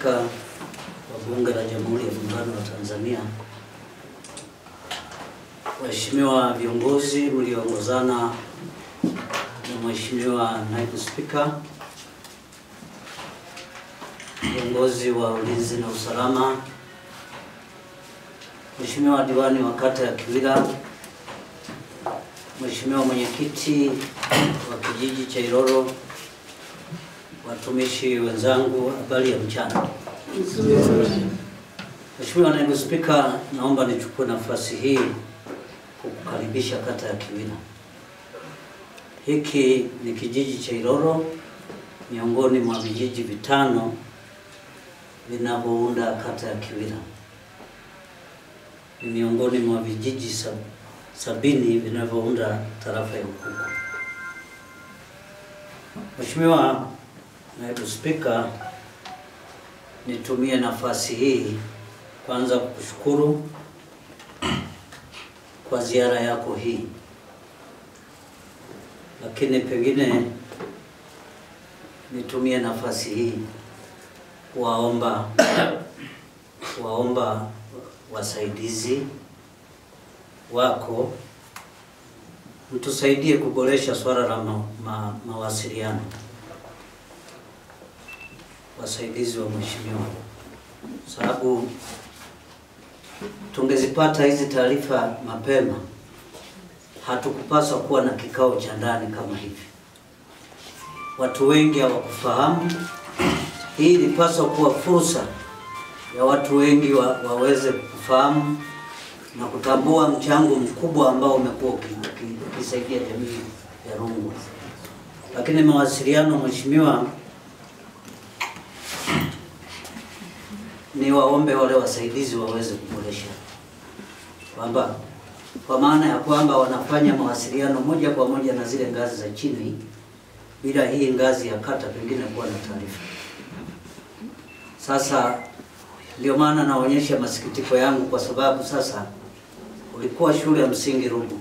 Spika wa Bunge la Jamhuri ya Muungano wa Tanzania, waheshimiwa viongozi mlioongozana na Mheshimiwa Naibu Spika, viongozi wa ulinzi na usalama, Mheshimiwa diwani wa kata ya Kiwira, Mheshimiwa mwenyekiti wa kijiji cha Ilolo, watumishi wenzangu, habari ya mchana. Mheshimiwa Naibu Spika, naomba nichukue nafasi hii kukukaribisha kata ya Kiwira. Hiki ni kijiji cha Ilolo, miongoni mwa vijiji vitano vinavyounda kata ya Kiwira. Ni miongoni mwa vijiji 70 vinavyounda tarafa ya Ukuku. Mheshimiwa Naibu Spika, nitumie nafasi hii kwanza kukushukuru kwa ziara yako hii, lakini pengine nitumie nafasi hii kuwaomba wasaidizi wako mtusaidie kuboresha swala la mawasiliano. Wasaidizi wa mheshimiwa, sababu tungezipata hizi taarifa mapema, hatukupaswa kuwa na kikao cha ndani kama hivi. Watu wengi hawakufahamu. Hii ilipaswa kuwa fursa ya watu wengi waweze kufahamu na kutambua mchango mkubwa ambao umekuwa ukisaidia jamii ya Rungwe. Lakini mawasiliano, mheshimiwa, ni waombe wale wasaidizi waweze kuboresha, kwamba kwa maana ya kwamba wanafanya mawasiliano moja kwa moja na zile ngazi za chini, bila hii ngazi ya kata pengine kuwa na taarifa. Sasa ndio maana naonyesha masikitiko yangu, kwa sababu sasa ulikuwa shule ya msingi Rubu,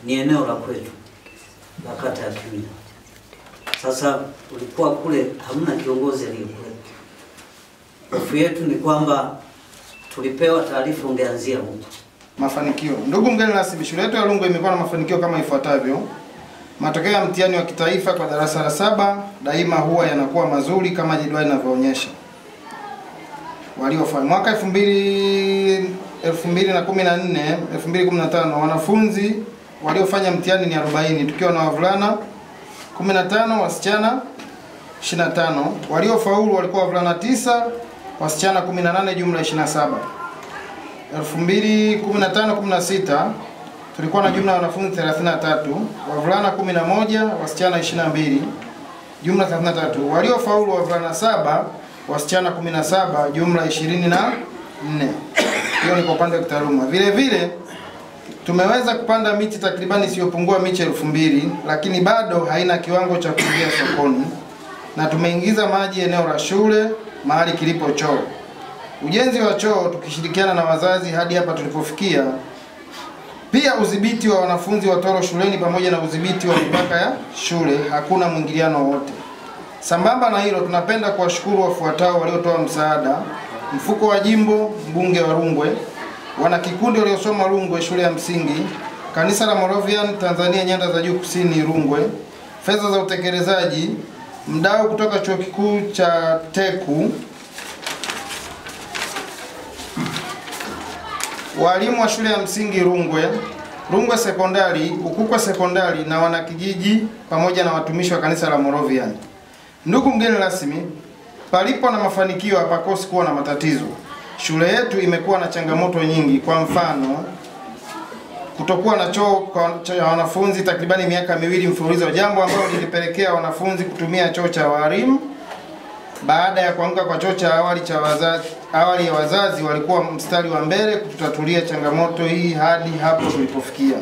ni eneo la kwetu la kata ya Kiwira. Sasa ulikuwa kule, hamna kiongozi aliyekuwa. Hofu yetu ni kwamba tulipewa taarifa ungeanzia huko. Mafanikio. Ndugu mgeni rasmi, shule yetu ya Rungwe imekuwa na mafanikio kama ifuatavyo. Matokeo ya mtihani wa kitaifa kwa darasa la 7 daima huwa yanakuwa mazuri kama jedwali linavyoonyesha. Waliofanya mwaka 2015 wanafunzi waliofanya mtihani ni 40, tukiwa na wavulana 15, wasichana 25. Waliofaulu walikuwa wavulana 9, wasichana 18, jumla 27. 2015-16 tulikuwa na jumla ya wanafunzi 33, wavulana 11, wasichana 22, jumla 33. Waliofaulu wavulana 7, wasichana 17, jumla 24. Hiyo ni kwa upande wa kitaaluma. Vile vile tumeweza kupanda miti takribani isiyopungua miche 2000, lakini bado haina kiwango cha kuingia sokoni, na tumeingiza maji eneo la shule mahali kilipo choo. Ujenzi wa choo tukishirikiana na wazazi hadi hapa tulipofikia. Pia udhibiti wa wanafunzi watoro shuleni pamoja na udhibiti wa mipaka ya shule, hakuna mwingiliano wote. Sambamba na hilo, tunapenda kuwashukuru wafuatao waliotoa msaada: mfuko wa jimbo, mbunge wa Rungwe, wana kikundi waliosoma Rungwe shule ya msingi, kanisa la Moravian Tanzania Nyanda za Juu Kusini Rungwe, fedha za utekelezaji, mdau kutoka chuo kikuu cha Teku, walimu wa shule ya msingi Rungwe, Rungwe sekondari, Ukukwa sekondari, na wanakijiji pamoja na watumishi wa kanisa la Moravian. Ndugu mgeni rasmi, palipo na mafanikio hapakosi kuwa na matatizo. Shule yetu imekuwa na changamoto nyingi, kwa mfano kutokuwa na choo cha wanafunzi takribani miaka 2 mfululizo, jambo ambalo lilipelekea wanafunzi kutumia choo cha walimu. Baada ya kuanguka kwa choo cha awali ya wazazi walikuwa mstari wa mbele kututatulia changamoto hii hadi hapo tulipofikia.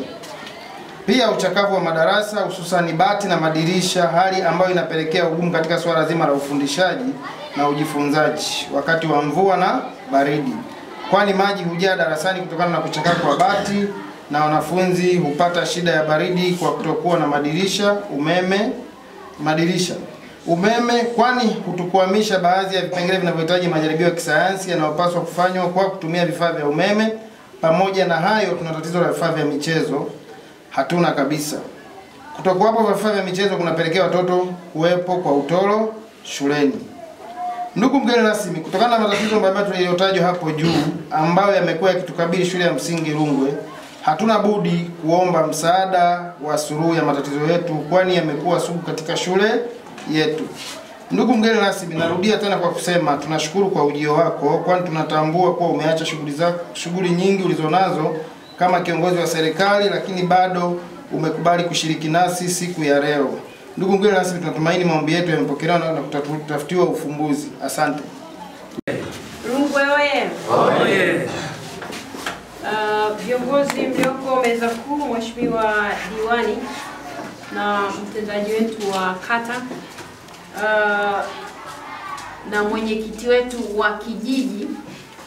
Pia uchakavu wa madarasa, hususan bati na madirisha, hali ambayo inapelekea ugumu katika swala zima la ufundishaji na ujifunzaji wakati wa mvua na baridi, kwani maji hujaa darasani kutokana na kuchakaa kwa bati, na wanafunzi hupata shida ya baridi kwa kutokuwa na madirisha, umeme, madirisha. umeme, kwani hutukwamisha baadhi ya vipengele vinavyohitaji majaribio ya kisayansi yanayopaswa kufanywa kwa kutumia vifaa vya umeme. Pamoja na hayo, tuna tatizo la vifaa vya michezo, hatuna kabisa. Kutokuwapo vifaa vya michezo kunapelekea watoto kuwepo kwa utoro shuleni. Ndugu mgeni rasmi, kutokana na matatizo mbalimbali tuliyotajwa hapo juu ambayo yamekuwa yakitukabili shule ya msingi Rungwe, hatuna budi kuomba msaada wa suluhu ya matatizo yetu, kwani yamekuwa sugu katika shule yetu. Ndugu mgeni rasmi, narudia tena kwa kusema tunashukuru kwa ujio wako, kwani tunatambua kuwa umeacha shughuli nyingi ulizonazo kama kiongozi wa serikali, lakini bado umekubali kushiriki nasi siku ya leo. Ndugu mgeni rasmi, tunatumaini maombi yetu yamepokelewa na kutafutiwa ufumbuzi. Asante. Rungwe oye! Oye! Viongozi mlioko meza kuu, Mheshimiwa Diwani na mtendaji wetu wa kata, na mwenyekiti wetu wa kijiji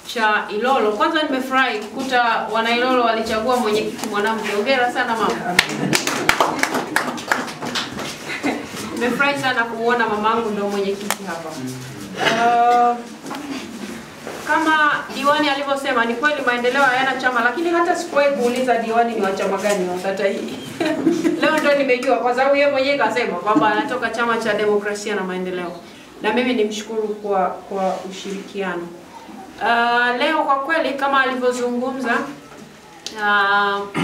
cha Ilolo. Kwanza nimefurahi kukuta wana Ilolo walichagua mwenyekiti mwanamke. Hongera sana mama. Nimefurahi sana kuona mamangu ndio mwenyekiti hapa. Kama diwani alivyosema, ni kweli maendeleo hayana chama, lakini hata sikuwahi kuuliza diwani ni wa chama gani wa kata hii. Leo ndio nimejua, kwa sababu yeye mwenyewe kasema kwamba anatoka Chama cha Demokrasia na Maendeleo. Na mimi nimshukuru kwa ushirikiano. Leo kwa kweli kama alivyozungumza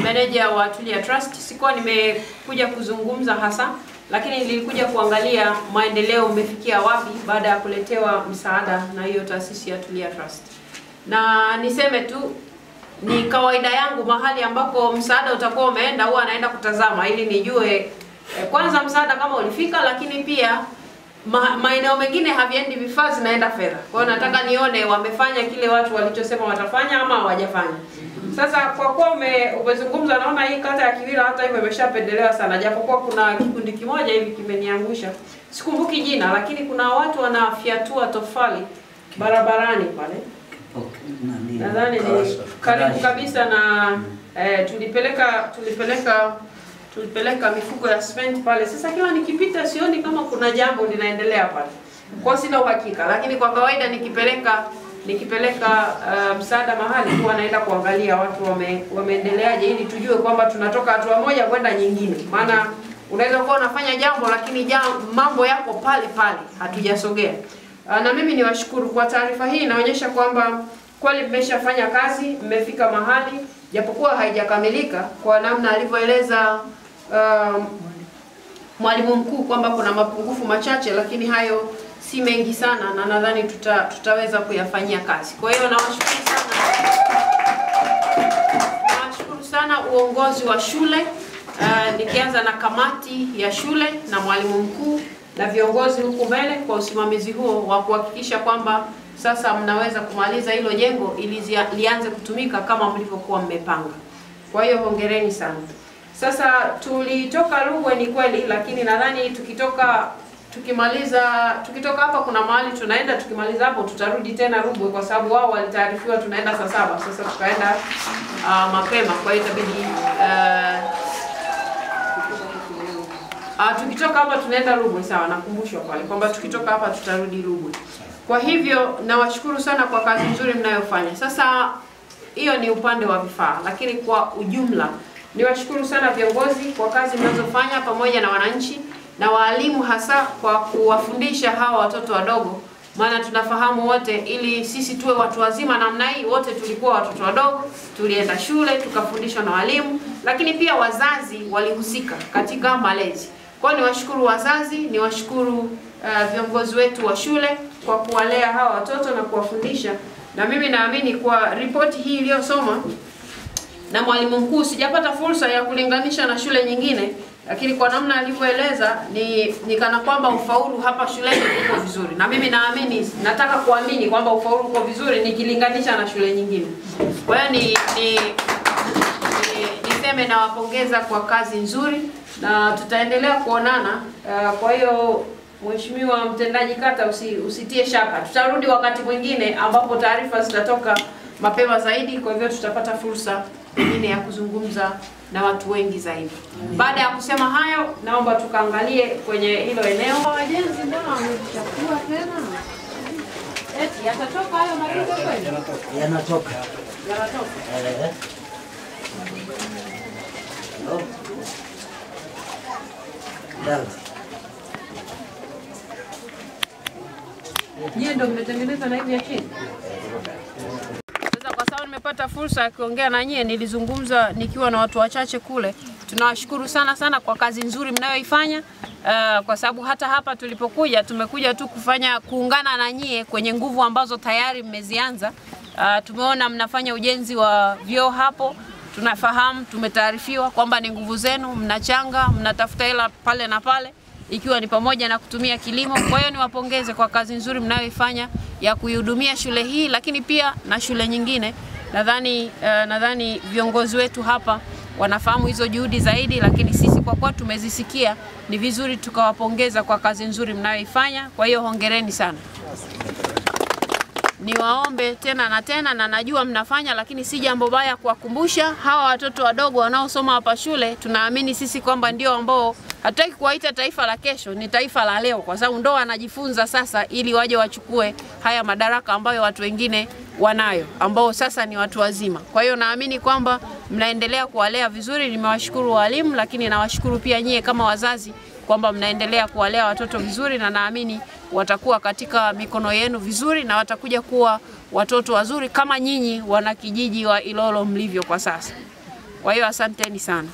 meneja wa Tulia Trust, sikuwa nimekuja kuzungumza hasa, lakini nilikuja kuangalia maendeleo umefikia wapi baada ya kuletewa msaada na hiyo taasisi ya Tulia Trust. Na niseme tu ni kawaida yangu mahali ambapo msaada utakuwa umeenda huwa naenda kutazama ili nijue kwanza msaada kama ulifika, lakini pia maeneo mengine haviendi vifaa, zinaenda fedha. Kwa hiyo nataka nione wamefanya kile watu walichosema watafanya ama hawajafanya. Sasa kwa kuwa umezungumza, naona hii kata ya Kiwira hata hivyo imeshapendelewa sana, japokuwa kuna kikundi kimoja hivi kimeniangusha. Sikumbuki jina, lakini kuna watu wanafiatua tofali barabarani pale. Nadhani ni karibu kabisa na tulipeleka mifuko ya cement pale. Sasa kila nikipita sioni kama kuna jambo linaendelea pale. Kwa sina uhakika, lakini kwa kawaida nikipeleka msaada mahali huwa naenda kuangalia watu wameendeleaje ili tujue kwamba tunatoka hatua moja kwenda nyingine. Maana unaweza kuwa unafanya jambo lakini mambo yako pale pale, hatujasogea. Na mimi niwashukuru kwa taarifa hii, inaonyesha kwamba kweli mmeshafanya kazi, mmefika mahali japokuwa haijakamilika kwa namna alivyoeleza mwalimu mkuu kwamba kuna mapungufu machache, lakini hayo si mengi sana na nadhani tutaweza kuyafanyia kazi. Kwa hiyo nawashukuru sana uongozi wa shule, nikianza na kamati ya shule na mwalimu mkuu na viongozi huku mbele kwa usimamizi huo wa kuhakikisha kwamba sasa mnaweza kumaliza hilo jengo ili lianze kutumika kama mlivyokuwa mmepanga. Kwa hiyo hongereni sana. Sasa tulitoka Rungwe ni kweli, lakini nadhani tukitoka hapa kuna mahali tunaenda, tukimaliza hapo tutarudi tena Rungwe kwa sababu wao walitaarifiwa tunaenda saa 7. Sasa tukaenda mapema, kwa hiyo itabidi tukitoka hapa tunaenda Rungwe. Sawa, nakumbushwa pale kwamba tukitoka hapa tutarudi Rungwe. Kwa hivyo nawashukuru sana kwa kazi nzuri mnayofanya. Sasa hiyo ni upande wa vifaa, lakini kwa ujumla niwashukuru sana viongozi kwa kazi mnazofanya pamoja na wananchi na walimu, hasa kwa kuwafundisha hawa watoto wadogo. Maana tunafahamu wote, ili sisi tuwe watu wazima namna hii, wote tulikuwa watoto wadogo, tulienda shule tukafundishwa na walimu, lakini pia wazazi walihusika katika malezi. Kwa hiyo niwashukuru wazazi, niwashukuru viongozi wetu wa shule kwa kuwalea hawa watoto na kuwafundisha. Na mimi naamini kwa ripoti hii iliyosoma na mwalimu mkuu, sijapata fursa ya kulinganisha na shule nyingine, lakini kwa namna alivyoeleza ni kana kwamba ufaulu hapa shuleni uko vizuri. Na mimi naamini, nataka kuamini kwamba ufaulu uko vizuri nikilinganisha na shule nyingine. Kwa hiyo niseme nawapongeza kwa kazi nzuri na tutaendelea kuonana. Kwa hiyo Mheshimiwa mtendaji kata, usitie shaka. Tutarudi wakati mwingine ambapo taarifa zitatoka mapema zaidi, kwa hivyo tutapata fursa pengine ya kuzungumza na watu wengi zaidi. Baada ya kusema hayo, naomba tukaangalie kwenye hilo eneo. Wajenzi mbona wamechukua tena? Eti yatatoka hayo maduka kweli? Yanatoka. Yanatoka. Nyie ndio mmetengeneza na hivi ya chini? Sasa kwa sababu nimepata fursa ya kuongea na nyie, nilizungumza nikiwa na watu wachache kule. Tunawashukuru sana kwa kazi nzuri mnayoifanya, kwa sababu hata hapa tulipokuja tumekuja tu kuungana na nyie kwenye nguvu ambazo tayari mmezianza. Tumeona mnafanya ujenzi wa vyoo hapo. Tunafahamu, tumetaarifiwa kwamba ni nguvu zenu, mnachanga, mnatafuta hela pale na pale, ikiwa ni pamoja na kutumia kilimo. Kwa hiyo niwapongeze kwa kazi nzuri mnayoifanya ya kuihudumia shule hii, lakini pia na shule nyingine. Nadhani viongozi wetu hapa wanafahamu hizo juhudi zaidi, lakini sisi kwa kuwa tumezisikia, ni vizuri tukawapongeza kwa kazi nzuri mnayoifanya. Kwa hiyo hongereni sana. Niwaombe tena na najua mnafanya, lakini si jambo baya kuwakumbusha hawa watoto wadogo wanaosoma hapa shule. Tunaamini sisi kwamba ndio ambao hatutaki kuwaita taifa la kesho, ni taifa la leo, kwa sababu ndo wanajifunza sasa ili waje wachukue haya madaraka ambayo watu wengine wanayo, ambao sasa ni watu wazima. Kwa hiyo naamini kwamba mnaendelea kuwalea vizuri. Nimewashukuru walimu, lakini nawashukuru pia nyie kama wazazi kwamba mnaendelea kuwalea watoto vizuri, na naamini watakuwa katika mikono yenu vizuri na watakuja kuwa watoto wazuri kama nyinyi wana kijiji wa Ilolo mlivyo kwa sasa. Kwa hiyo asanteni sana.